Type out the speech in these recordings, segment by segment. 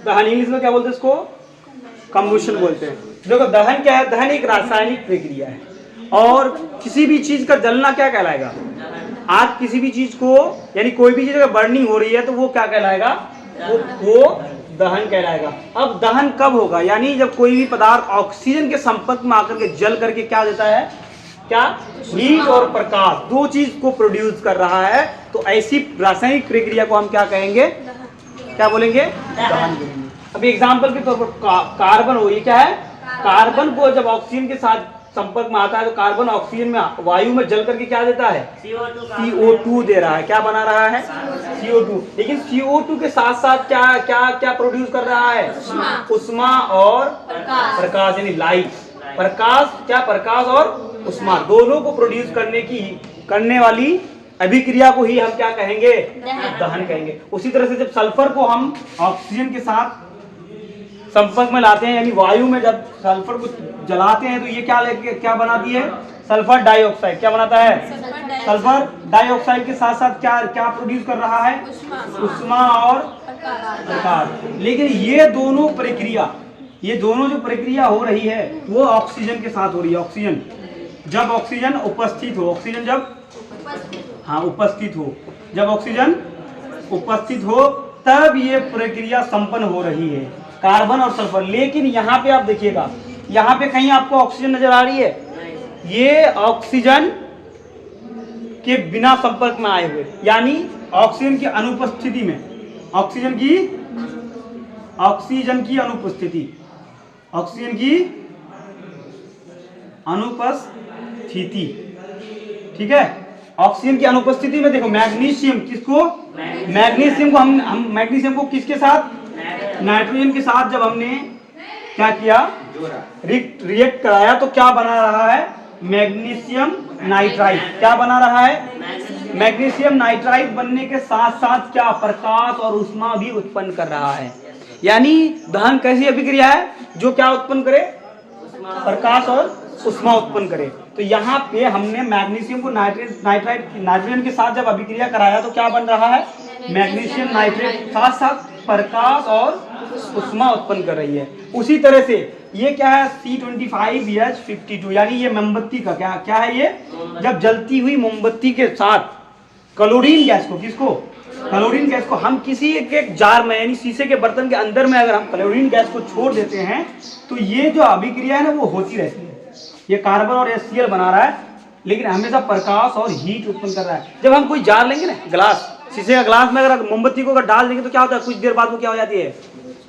दहन इंग्लिश में क्या बोलते हैं इसको? कंबुशन बोलते हैं। देखो दहन क्या है? दहन एक रासायनिक प्रक्रिया है और किसी भी चीज का जलना क्या कहलाएगा? आप किसी भी चीज को यानी कोई भी चीज अगर बर्निंग हो रही है तो वो क्या कहलाएगा? वो दहन कहलाएगा। अब दहन कब होगा? यानी जब कोई भी पदार्थ ऑक्सीजन के संपर्क में आकर के जल करके क्या देता है? क्या? हीट और प्रकाश, दो चीज को प्रोड्यूस कर रहा है। तो ऐसी रासायनिक प्रक्रिया को हम क्या कहेंगे? क्या बोलेंगे? दहन बोलेंगे। अभी एग्जाम्पल के तौर पर कार्बन हो, ये क्या है? कार्बन को जब ऑक्सीजन के साथ संपर्क में आता है तो कार्बन ऑक्सीजन में वायु में जल करके क्या देता है? CO2 दे रहा है। क्या बना रहा है? CO2। लेकिन CO2 के साथ साथ क्या क्या क्या प्रोड्यूस कर रहा है? उष्मा और प्रकाश, यानी लाइट। प्रकाश क्या? प्रकाश और उष्मा दोनों को प्रोड्यूस करने वाली अभिक्रिया को ही हम क्या कहेंगे? दहन कहेंगे। उसी तरह से जब सल्फर को हम ऑक्सीजन के साथ संपर्क में लाते हैं यानी वायु में जब सल्फर को जलाते हैं तो ये क्या बनाती है? Sulphur dioxide. क्या बनाता है? सल्फर डाइऑक्साइड के साथ साथ क्या क्या प्रोड्यूस कर रहा है? उष्मा और प्रकाश। लेकिन ये दोनों जो प्रक्रिया हो रही है वो ऑक्सीजन के साथ हो रही है। ऑक्सीजन जब उपस्थित हो, ऑक्सीजन जब ऑक्सीजन उपस्थित हो तब ये प्रक्रिया संपन्न हो रही है, कार्बन और सल्फर। लेकिन यहाँ पे आप देखिएगा, यहाँ पे कहीं आपको ऑक्सीजन नजर आ रही है? ये ऑक्सीजन के बिना संपर्क में आए हुए, यानी ऑक्सीजन की अनुपस्थिति में, ऑक्सीजन की अनुपस्थिति, ठीक है। ऑक्सीजन की अनुपस्थिति में देखो मैग्नीशियम को हम मैग्नीशियम को किसके साथ? नाइट्रोजन के साथ जब हमने क्या किया? रिएक्ट कराया तो क्या बना रहा है? Magnesium nitride. क्या बना रहा है? मैग्नीशियम नाइट्राइड बनने के साथ साथ क्या? प्रकाश और उष्मा भी उत्पन्न कर रहा है। यानी दहन कैसी अभिक्रिया है? जो क्या उत्पन्न करे? प्रकाश और उष्मा उत्पन्न करे। तो यहाँ पे हमने मैग्नीशियम को नाइट्रोजन के साथ जब अभिक्रिया कराया तो क्या बन रहा है? मैग्नीशियम नाइट्रेट साथ साथ प्रकाश और उष्मा उत्पन्न कर रही है। उसी तरह से ये क्या है? C25H52, यानी ये मोमबत्ती का क्या है? ये जब जलती हुई मोमबत्ती के साथ क्लोरीन गैस को हम किसी एक जार में यानी शीशे के बर्तन के अंदर में अगर हम क्लोरीन गैस को छोड़ देते हैं तो ये जो अभिक्रिया है ना वो होती रहती है। ये कार्बन और HCl बना रहा है लेकिन हमेशा प्रकाश और हीट उत्पन्न कर रहा है। जब हम कोई जार लेंगे ना, ग्लास, शीशे का ग्लास में अगर मोमबत्ती को अगर डाल देंगे तो क्या होता है? कुछ देर बाद वो क्या हो जाती है?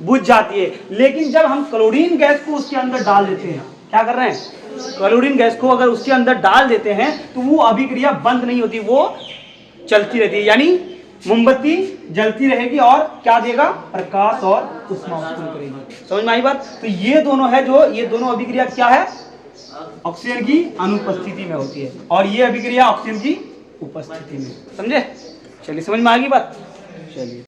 बुझ जाती है। लेकिन जब हम क्लोरीन गैस को उसके अंदर डाल देते हैं, क्या कर रहे हैं? क्लोरीन गैस को अगर उसके अंदर डाल देते हैं तो वो अभिक्रिया बंद नहीं होती, वो चलती रहती है। यानी मोमबत्ती जलती रहेगी और क्या देगा? प्रकाश और उष्मा उत्पन्न करेगी। समझ में आई बात? तो ये दोनों अभिक्रिया क्या है? ऑक्सीजन की अनुपस्थिति में होती है और ये अभिक्रिया ऑक्सीजन की उपस्थिति में। समझे? चलिए समझ में आ गई बात? चलिए।